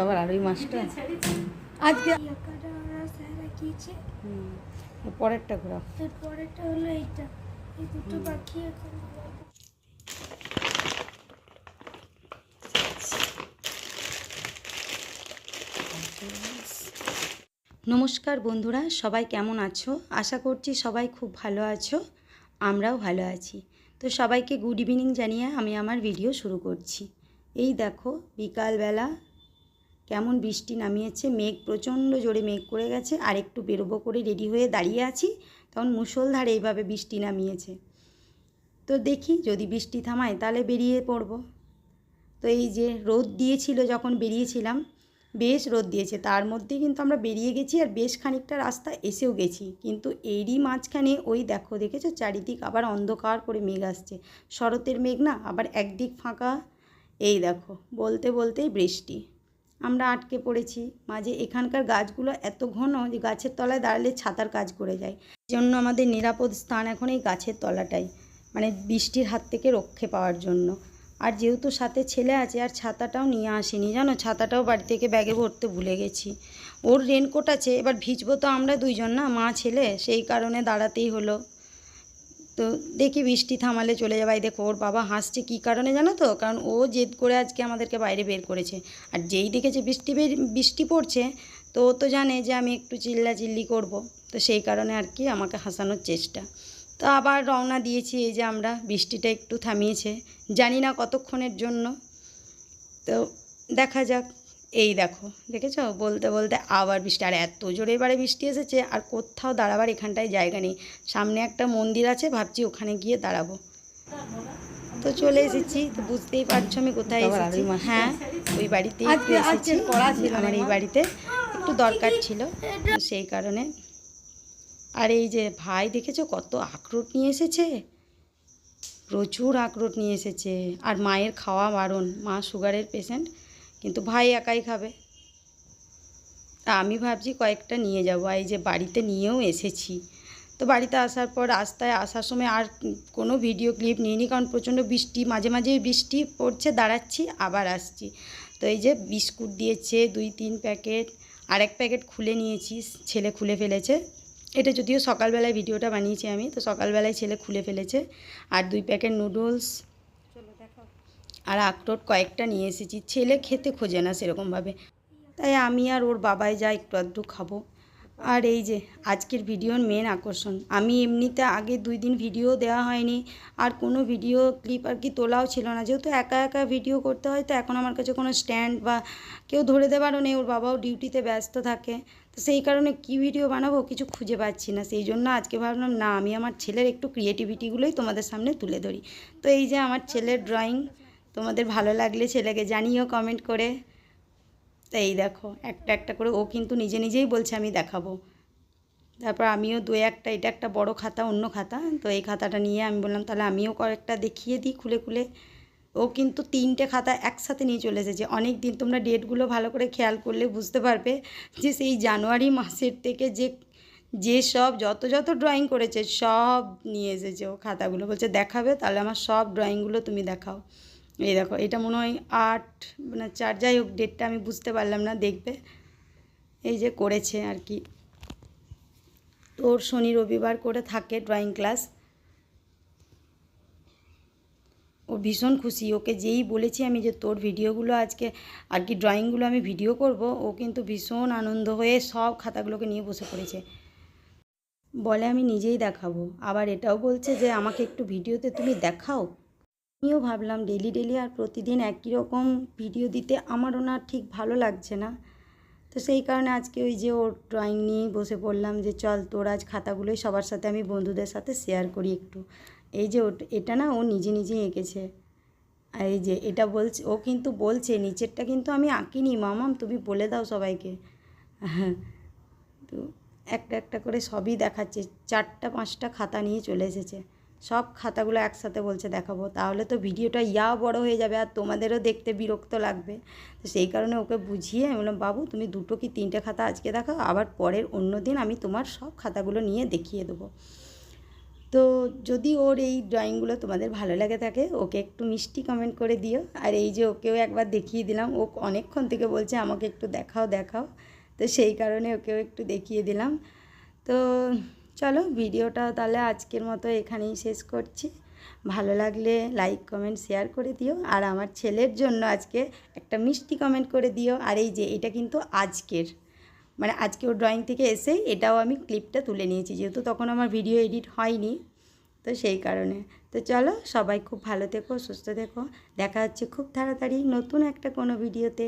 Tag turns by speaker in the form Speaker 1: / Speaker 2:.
Speaker 1: আবার আর ওই মাছটা আজকে পরেরটা ঘোরা
Speaker 2: পরেরটা হলো এইটা, এই দুটো বাকি এখন।
Speaker 3: নমস্কার বন্ধুরা, সবাই কেমন আছো? আশা করছি সবাই খুব ভালো আছো, আমরাও ভালো আছি। তো সবাইকে গুড ইভিনিং জানিয়ে আমি আমার ভিডিও শুরু করছি। এই দেখো বিকালবেলা কেমন বৃষ্টি নামিয়েছে, মেঘ প্রচণ্ড জোরে মেঘ করে গেছে। আর একটু বেরোবো করে রেডি হয়ে দাঁড়িয়ে আছি, তখন মুষলধারে এইভাবে বৃষ্টি নামিয়েছে। তো দেখি যদি বৃষ্টি থামায় তাহলে বেরিয়ে পড়ব। তো এই যে রোদ দিয়েছিল যখন বেরিয়েছিলাম, বেশ রোদ দিয়েছে, তার মধ্যে কিন্তু আমরা বেরিয়ে গেছি আর বেশ খানিকটা রাস্তা এসেও গেছি। কিন্তু এরই মাঝখানে ওই দেখো, দেখেছো চারিদিক আবার অন্ধকার করে মেঘ আসছে। শরতের মেঘ না, আবার একদিক ফাঁকা। এই দেখো বলতে বলতেই বৃষ্টি। আমরা আটকে পড়েছি মাঝে। এখানকার গাছগুলো এত ঘন যে গাছের তলায় দাঁড়ালে ছাতার কাজ করে যায়। এই জন্য আমাদের নিরাপদ স্থান এখন এই গাছের তলাটাই, মানে বৃষ্টির হাত থেকে রক্ষে পাওয়ার জন্য। আর যেহেতু সাথে ছেলে আছে, আর ছাতাটাও নিয়ে আসিনি জানো, ছাতাটাও বাড়ি থেকে ব্যাগে ভরতে ভুলে গেছি। ওর রেনকোট আছে, এবার ভিজবো তো আমরা দুইজন না, মা ছেলে, সেই কারণে দাঁড়াতেই হলো। তো দেখি বৃষ্টি থামালে চলে যাবে। দেখো ওর বাবা হাসছে, কী কারণে জানো তো? কারণ ও জেদ করে আজকে আমাদেরকে বাইরে বের করেছে। আর যেই দেখেছে বৃষ্টি পড়ছে, তো ও তো জানে যে আমি একটু চিল্লাচিল্লি করব, তো সেই কারণে আর কি আমাকে হাসানোর চেষ্টা। তো আবার রওনা দিয়েছি। এই যে আমরা, বৃষ্টিটা একটু থামিয়েছে, জানি না কতক্ষণের জন্য, তো দেখা যাক। এই দেখো দেখেছো, বলতে বলতে আবার বৃষ্টি, আর এত জোরে এবারে বৃষ্টি এসেছে, আর কোথাও দাঁড়াবার এখানটায় জায়গা নেই। সামনে একটা মন্দির আছে, ভাবছি ওখানে গিয়ে দাঁড়াবো। তো চলে এসেছি, তো বুঝতেই পারছো আমি কোথায় এসেছি। হ্যাঁ, ওই বাড়িতেই একটু এসেছি। আমার এই বাড়িতে একটু দরকার ছিল, সেই কারণে। আর এই যে ভাই দেখেছো কত আখরোট নিয়ে এসেছে, প্রচুর আখরোট নিয়ে এসেছে। আর মায়ের খাওয়া বারণ, মা সুগারের পেশেন্ট, কিন্তু ভাই একাই খাবে। তা আমি ভাবছি কয়েকটা নিয়ে যাব। এই যে বাড়িতে নিয়েও এসেছি। তো বাড়িতে আসার পর রাস্তায় আসার সময় আর কোনো ভিডিও ক্লিপ নিইনি, কারণ প্রচণ্ড বৃষ্টি, মাঝে মাঝে বৃষ্টি পড়ছে, দাঁড়াচ্ছি আবার আসছি। তো এই যে বিস্কুট দিয়েছে 2-3 প্যাকেট, আর এক প্যাকেট খুলে নিয়েছি, ছেলে খুলে ফেলেছে। এটা যদিও সকালবেলায় ভিডিওটা বানিয়েছি আমি, তো সকালবেলায় ছেলে খুলে ফেলেছে। আর 2 প্যাকেট নুডলস আর আখরোট কয়েকটা নিয়ে এসেছি। ছেলে খেতে খোঁজে না সেরকমভাবে, তাই আমি আর ওর বাবাই যা একটু আধটু খাবো। আর এই যে আজকের ভিডিওর মেন আকর্ষণ, আমি এমনিতে আগে 2 দিন ভিডিও দেওয়া হয়নি, আর কোনো ভিডিও ক্লিপ আর কি তোলাও ছিল না, যেহেতু একা একা ভিডিও করতে হয়। তো এখন আমার কাছে কোনো স্ট্যান্ড বা কেউ ধরে দেওয়ারও নেই, ওর বাবাও ডিউটিতে ব্যস্ত থাকে। তো সেই কারণে কি ভিডিও বানাবো কিছু খুঁজে পাচ্ছি না। সেই জন্য আজকে ভাবলাম না, আমি আমার ছেলের একটু ক্রিয়েটিভিটিগুলোই তোমাদের সামনে তুলে ধরি। তো এই যে আমার ছেলের ড্রয়িং, তোমাদের ভালো লাগলে ছেলেকে জানিও কমেন্ট করে। তো এই দেখো একটা একটা করে ও কিন্তু নিজে নিজেই বলছে আমি দেখাবো। তারপর আমিও 2-1টা, এটা একটা বড় খাতা, অন্য খাতা, তো এই খাতাটা নিয়ে আমি বললাম তাহলে আমিও কয়েকটা দেখিয়ে দিই খুলে খুলে। ও কিন্তু 3টে খাতা একসাথে নিয়ে চলে এসেছে। অনেক দিন, তোমরা ডেটগুলো ভালো করে খেয়াল করলে বুঝতে পারবে যে সেই জানুয়ারি মাসের থেকে যে সব যত ড্রয়িং করেছে সব নিয়ে এসেছে ও খাতাগুলো। বলছে দেখাবে, তাহলে আমার সব ড্রয়িংগুলো তুমি দেখাও। এই দেখো, এটা মনে হয় 8 না 4, যাই হোক ডেটটা আমি বুঝতে পারলাম না, দেখবে। এই যে করেছে আর কি, তোর শনি রবিবার করে থাকে ড্রয়িং ক্লাস। ও ভীষণ খুশি, ওকে যেই বলেছি আমি যে তোর ভিডিওগুলো আজকে আর কি ড্রয়িংগুলো আমি ভিডিও করব, ও কিন্তু ভীষণ আনন্দ হয়ে সব খাতাগুলোকে নিয়ে বসে পড়েছে। বলে আমি নিজেই দেখাবো, আবার এটাও বলছে যে আমাকে একটু ভিডিওতে তুমি দেখাও। আমিও ভাবলাম ডেলি ডেলি আর প্রতিদিন একই রকম ভিডিও দিতে আমারও না ঠিক ভালো লাগছে না। তো সেই কারণে আজকে ওই যে ওর ড্রয়িং নিয়েই বসে পড়লাম, যে চল তোর আজ খাতাগুলোই সবার সাথে আমি বন্ধুদের সাথে শেয়ার করি একটু। এই যে এটা না ও নিজে নিজেই এঁকেছে। আর এই যে এটা বলছে, ও কিন্তু বলছে নিচেরটা কিন্তু আমি আঁকিনি মামাম, তুমি বলে দাও সবাইকে। হ্যাঁ, তো একটা একটা করে সবই দেখাচ্ছে। 4টা-5টা খাতা নিয়ে চলে এসেছে, সব খাতাগুলো একসাথে বলছে দেখাবো। তাহলে তো ভিডিওটা বড় হয়ে যাবে, আর তোমাদেরও দেখতে বিরক্ত লাগবে। তো সেই কারণে ওকে বুঝিয়ে আমি বললাম বাবু তুমি 2 কি 3টে খাতা আজকে দেখাও, আবার পরের অন্য দিন আমি তোমার সব খাতাগুলো নিয়ে দেখিয়ে দেবো। তো যদি ওর এই ড্রয়িংগুলো তোমাদের ভালো লাগে থাকে ওকে একটু মিষ্টি কমেন্ট করে দিও। আর এই যে ওকেও একবার দেখিয়ে দিলাম, ও অনেকক্ষণ থেকে বলছে আমাকে একটু দেখাও দেখাও, তো সেই কারণে ওকেও একটু দেখিয়ে দিলাম। তো চলো ভিডিওটা তাহলে আজকের মতো এখানেই শেষ করছি। ভালো লাগলে লাইক কমেন্ট শেয়ার করে দিও। আর আমার ছেলের জন্য আজকে একটা মিষ্টি কমেন্ট করে দিও। আর এই যে এটা কিন্তু আজকের, মানে আজকে ওর ড্রয়িং থেকে এসেই এটাও আমি ক্লিপটা তুলে নিয়েছি, যেহেতু তখন আমার ভিডিও এডিট হয়নি, তো সেই কারণে। তো চলো সবাই খুব ভালো থেকো, সুস্থ থেকো, দেখা হচ্ছে খুব তাড়াতাড়ি নতুন একটা কোনো ভিডিওতে।